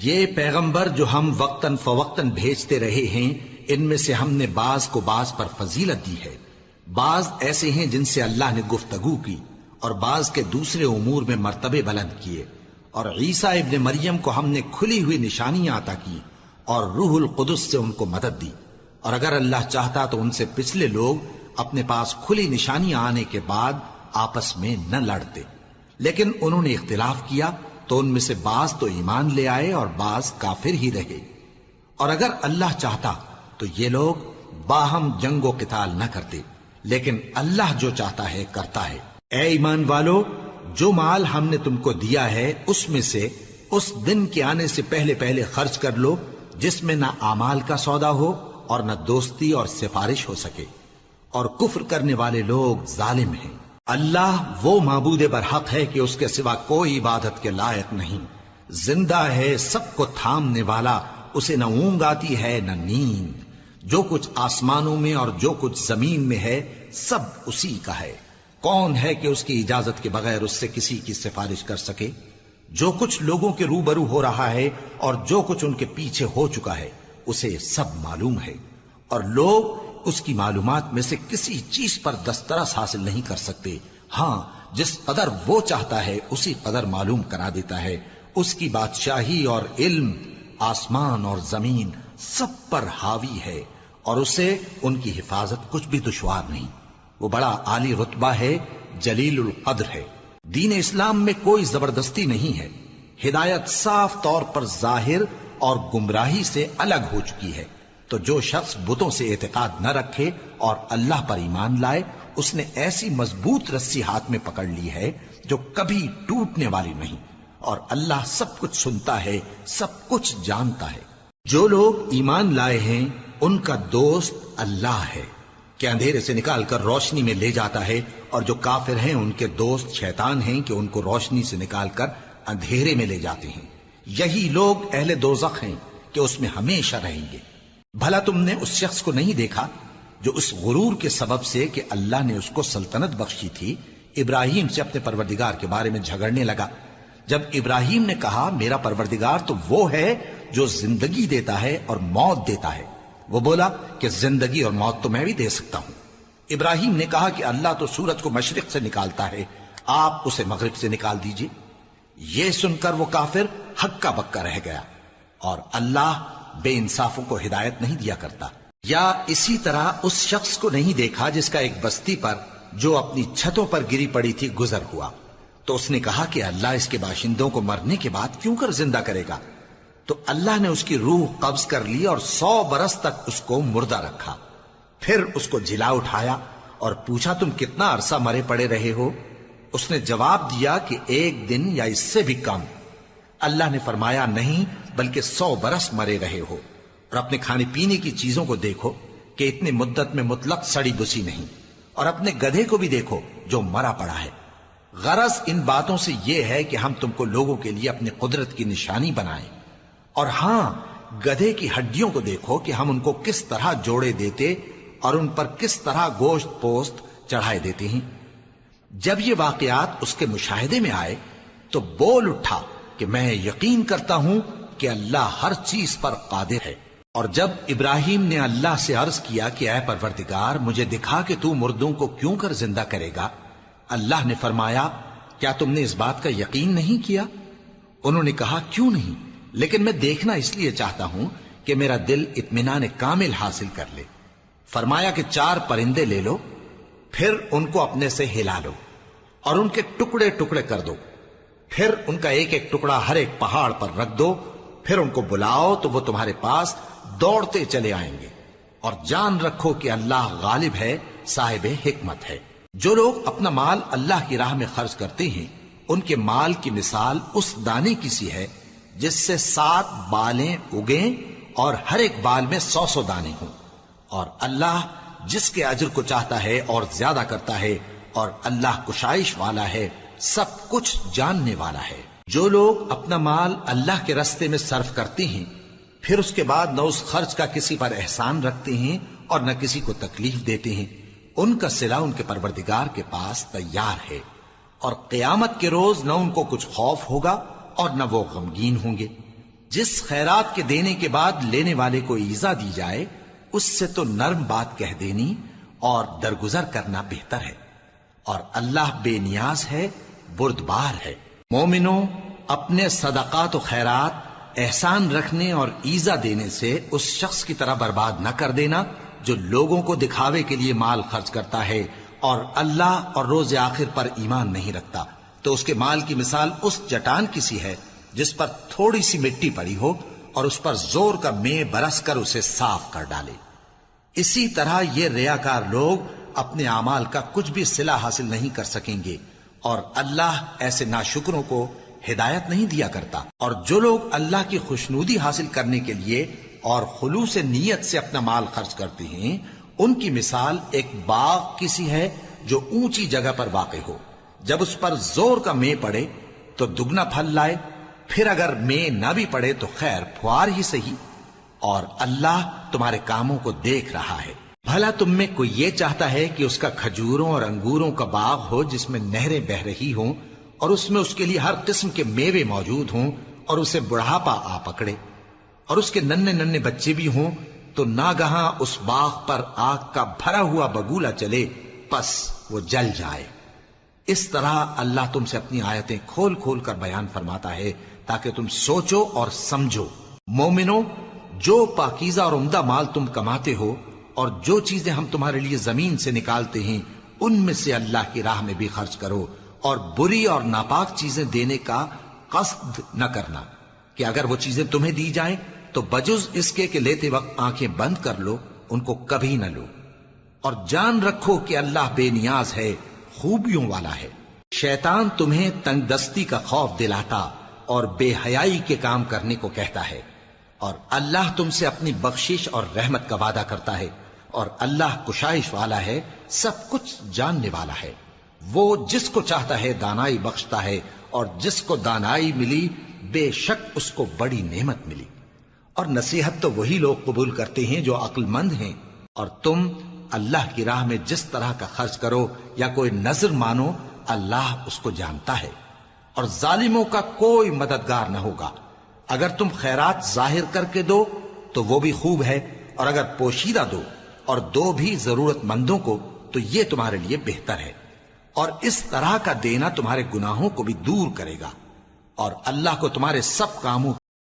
یہ پیغمبر جو ہم وقتاً فوقتاً بھیجتے رہے ہیں، ان میں سے ہم نے بعض کو بعض پر فضیلت دی ہے۔ بعض ایسے ہیں جن سے اللہ نے گفتگو کی، اور بعض کے دوسرے امور میں مرتبے بلند کیے۔ اور عیسیٰ ابن مریم کو ہم نے کھلی ہوئی نشانیاں عطا کی اور روح القدس سے ان کو مدد دی۔ اور اگر اللہ چاہتا تو ان سے پچھلے لوگ اپنے پاس کھلی نشانیاں آنے کے بعد آپس میں نہ لڑتے، لیکن انہوں نے اختلاف کیا تو ان میں سے بعض تو ایمان لے آئے اور بعض کافر ہی رہے۔ اور اگر اللہ چاہتا تو یہ لوگ باہم جنگ و قتال نہ کرتے، لیکن اللہ جو چاہتا ہے کرتا ہے۔ اے ایمان والو، جو مال ہم نے تم کو دیا ہے اس میں سے اس دن کے آنے سے پہلے پہلے خرچ کر لو جس میں نہ اعمال کا سودا ہو اور نہ دوستی اور سفارش ہو سکے، اور کفر کرنے والے لوگ ظالم ہیں۔ اللہ وہ معبود برحق ہے کہ اس کے سوا کوئی عبادت کے لائق نہیں، زندہ ہے، سب کو تھامنے والا، اسے نہ اونگ آتی ہے نہ نیند۔ جو کچھ آسمانوں میں اور جو کچھ زمین میں ہے سب اسی کا ہے۔ کون ہے کہ اس کی اجازت کے بغیر اس سے کسی کی سفارش کر سکے؟ جو کچھ لوگوں کے روبرو ہو رہا ہے اور جو کچھ ان کے پیچھے ہو چکا ہے اسے سب معلوم ہے، اور لوگ اس کی معلومات میں سے کسی چیز پر دسترس حاصل نہیں کر سکتے۔ ہاں، جس قدر وہ چاہتا ہے اسی قدر معلوم کرا دیتا ہے۔ اس کی بادشاہی اور علم آسمان اور زمین سب پر حاوی ہے، اور اسے ان کی حفاظت کچھ بھی دشوار نہیں۔ وہ بڑا عالی رتبہ ہے، جلیل القدر ہے۔ دین اسلام میں کوئی زبردستی نہیں ہے، ہدایت صاف طور پر ظاہر اور گمراہی سے الگ ہو چکی ہے۔ تو جو شخص بتوں سے اعتقاد نہ رکھے اور اللہ پر ایمان لائے، اس نے ایسی مضبوط رسی ہاتھ میں پکڑ لی ہے جو کبھی ٹوٹنے والی نہیں، اور اللہ سب کچھ سنتا ہے، سب کچھ جانتا ہے۔ جو لوگ ایمان لائے ہیں ان کا دوست اللہ ہے کہ اندھیرے سے نکال کر روشنی میں لے جاتا ہے، اور جو کافر ہیں ان کے دوست شیطان ہیں کہ ان کو روشنی سے نکال کر اندھیرے میں لے جاتے ہیں۔ یہی لوگ اہل دوزخ ہیں کہ اس میں ہمیشہ رہیں گے۔ بھلا تم نے اس شخص کو نہیں دیکھا جو اس غرور کے سبب سے کہ اللہ نے اس کو سلطنت بخشی تھی، ابراہیم سے اپنے پروردگار کے بارے میں جھگڑنے لگا؟ جب ابراہیم نے کہا میرا پروردگار تو وہ ہے جو زندگی دیتا ہے اور موت دیتا ہے، وہ بولا کہ زندگی اور موت تو میں بھی دے سکتا ہوں۔ ابراہیم نے کہا کہ اللہ تو سورج کو مشرق سے نکالتا ہے، آپ اسے مغرب سے نکال دیجئے۔ یہ سن کر وہ کافر ہکا بکا رہ گیا، اور اللہ بے انصافوں کو ہدایت نہیں دیا کرتا۔ یا اسی طرح اس شخص کو نہیں دیکھا جس کا ایک بستی پر جو اپنی چھتوں پر گری پڑی تھی گزر ہوا، تو اس نے کہا کہ اللہ اس کے باشندوں کو مرنے کے بعد کیوں کر زندہ کرے گا؟ تو اللہ نے اس کی روح قبض کر لی اور 100 برس تک اس کو مردہ رکھا۔ پھر اس کو جلا اٹھایا اور پوچھا تم کتنا عرصہ مرے پڑے رہے ہو؟ اس نے جواب دیا کہ 1 دن یا اس سے بھی کم۔ اللہ نے فرمایا نہیں، بلکہ 100 برس مرے رہے ہو، اور اپنے کھانے پینے کی چیزوں کو دیکھو کہ اتنی مدت میں مطلق سڑی بسی نہیں، اور اپنے گدھے کو بھی دیکھو جو مرا پڑا ہے۔ غرض ان باتوں سے یہ ہے کہ ہم تم کو لوگوں کے لیے اپنی قدرت کی نشانی بنائیں۔ اور ہاں، گدھے کی ہڈیوں کو دیکھو کہ ہم ان کو کس طرح جوڑے دیتے اور ان پر کس طرح گوشت پوست چڑھائے دیتے ہیں۔ جب یہ واقعات اس کے مشاہدے میں آئے تو بول اٹھا کہ میں یقین کرتا ہوں کہ اللہ ہر چیز پر قادر ہے۔ اور جب ابراہیم نے اللہ سے عرض کیا کہ اے پروردگار مجھے دکھا کہ تو مردوں کو کیوں کر زندہ کرے گا، اللہ نے فرمایا کیا تم نے اس بات کا یقین نہیں کیا؟ انہوں نے کہا کیوں نہیں، لیکن میں دیکھنا اس لیے چاہتا ہوں کہ میرا دل اطمینان کامل حاصل کر لے۔ فرمایا کہ 4 پرندے لے لو، پھر ان کو اپنے سے ہلا لو اور ان کے ٹکڑے ٹکڑے کر دو، پھر ان کا ایک ایک ٹکڑا ہر ایک پہاڑ پر رکھ دو، پھر ان کو بلاؤ تو وہ تمہارے پاس دوڑتے چلے آئیں گے، اور جان رکھو کہ اللہ غالب ہے، صاحب حکمت ہے۔ جو لوگ اپنا مال اللہ کی راہ میں خرچ کرتے ہیں ان کے مال کی مثال اس دانے کی سی ہے جس سے 7 بالیں اگیں اور ہر ایک بال میں 100 دانے ہوں، اور اللہ جس کے اجر کو چاہتا ہے اور زیادہ کرتا ہے، اور اللہ کشائش والا ہے، سب کچھ جاننے والا ہے۔ جو لوگ اپنا مال اللہ کے راستے میں صرف کرتے ہیں پھر اس کے بعد نہ اس خرچ کا کسی پر احسان رکھتے ہیں اور نہ کسی کو تکلیف دیتے ہیں، ان کا صلہ ان کے پروردگار کے پاس تیار ہے، اور قیامت کے روز نہ ان کو کچھ خوف ہوگا اور نہ وہ غمگین ہوں گے۔ جس خیرات کے دینے کے بعد لینے والے کو ایذا دی جائے اس سے تو نرم بات کہہ دینی اور درگزر کرنا بہتر ہے، اور اللہ بے نیاز ہے، بردبار ہے۔ مومنوں، اپنے صدقات و خیرات احسان رکھنے اور ایذا دینے سے اس شخص کی طرح برباد نہ کر دینا جو لوگوں کو دکھاوے کے لیے مال خرچ کرتا ہے اور اللہ اور روز آخر پر ایمان نہیں رکھتا، تو اس کے مال کی مثال اس چٹان کی سی ہے جس پر تھوڑی سی مٹی پڑی ہو اور اس پر زور کا مے برس کر اسے صاف کر ڈالے۔ اسی طرح یہ ریاکار لوگ اپنے اعمال کا کچھ بھی صلہ حاصل نہیں کر سکیں گے، اور اللہ ایسے ناشکروں کو ہدایت نہیں دیا کرتا۔ اور جو لوگ اللہ کی خوشنودی حاصل کرنے کے لیے اور خلوص نیت سے اپنا مال خرچ کرتے ہیں، ان کی مثال ایک باغ کی سی ہے جو اونچی جگہ پر واقع ہو، جب اس پر زور کا مے پڑے تو دگنا پھل لائے، پھر اگر مے نہ بھی پڑے تو خیر پھوار ہی صحیح، اور اللہ تمہارے کاموں کو دیکھ رہا ہے۔ بھلا تم میں کوئی یہ چاہتا ہے کہ اس کا کھجوروں اور انگوروں کا باغ ہو جس میں نہریں بہہ رہی ہوں اور اس میں اس کے لیے ہر قسم کے میوے موجود ہوں، اور اسے بڑھاپا آ پکڑے اور اس کے ننھے ننھے بچے بھی ہوں، تو ناگہاں اس باغ پر آگ کا بھرا ہوا بگولا چلے، پس وہ جل جائے۔ اس طرح اللہ تم سے اپنی آیتیں کھول کھول کر بیان فرماتا ہے تاکہ تم سوچو اور سمجھو۔ مومنو، جو پاکیزہ اور عمدہ مال تم کماتے ہو اور جو چیزیں ہم تمہارے لیے زمین سے نکالتے ہیں ان میں سے اللہ کی راہ میں بھی خرچ کرو، اور بری اور ناپاک چیزیں دینے کا قصد نہ کرنا کہ اگر وہ چیزیں تمہیں دی جائیں تو بجز اس کے کہ لیتے وقت آنکھیں بند کر لو، ان کو کبھی نہ لو، اور جان رکھو کہ اللہ بے نیاز ہے، خوبیوں والا ہے۔ شیطان تمہیں تنگ دستی کا خوف دلاتا اور بے حیائی کے کام کرنے کو کہتا ہے، اور اللہ تم سے اپنی بخشش اور رحمت کا وعدہ کرتا ہے، اور اللہ کشائش والا ہے، سب کچھ جاننے والا ہے۔ وہ جس کو چاہتا ہے دانائی بخشتا ہے، اور جس کو دانائی ملی بے شک اس کو بڑی نعمت ملی۔ اور نصیحت تو وہی لوگ قبول کرتے ہیں جو عقل مند ہیں، اور تم اللہ کی راہ میں جس طرح کا خرچ کرو یا کوئی نذر مانو، اللہ اس کو جانتا ہے، اور ظالموں کا کوئی مددگار نہ ہوگا۔ اگر تم خیرات ظاہر کر کے دو تو وہ بھی خوب ہے، اور اگر پوشیدہ دو اور دو بھی ضرورت مندوں کو تو یہ تمہارے لیے بہتر ہے، اور اس طرح کا دینا تمہارے گناہوں کو بھی دور کرے گا، اور اللہ کو تمہارے سب کاموں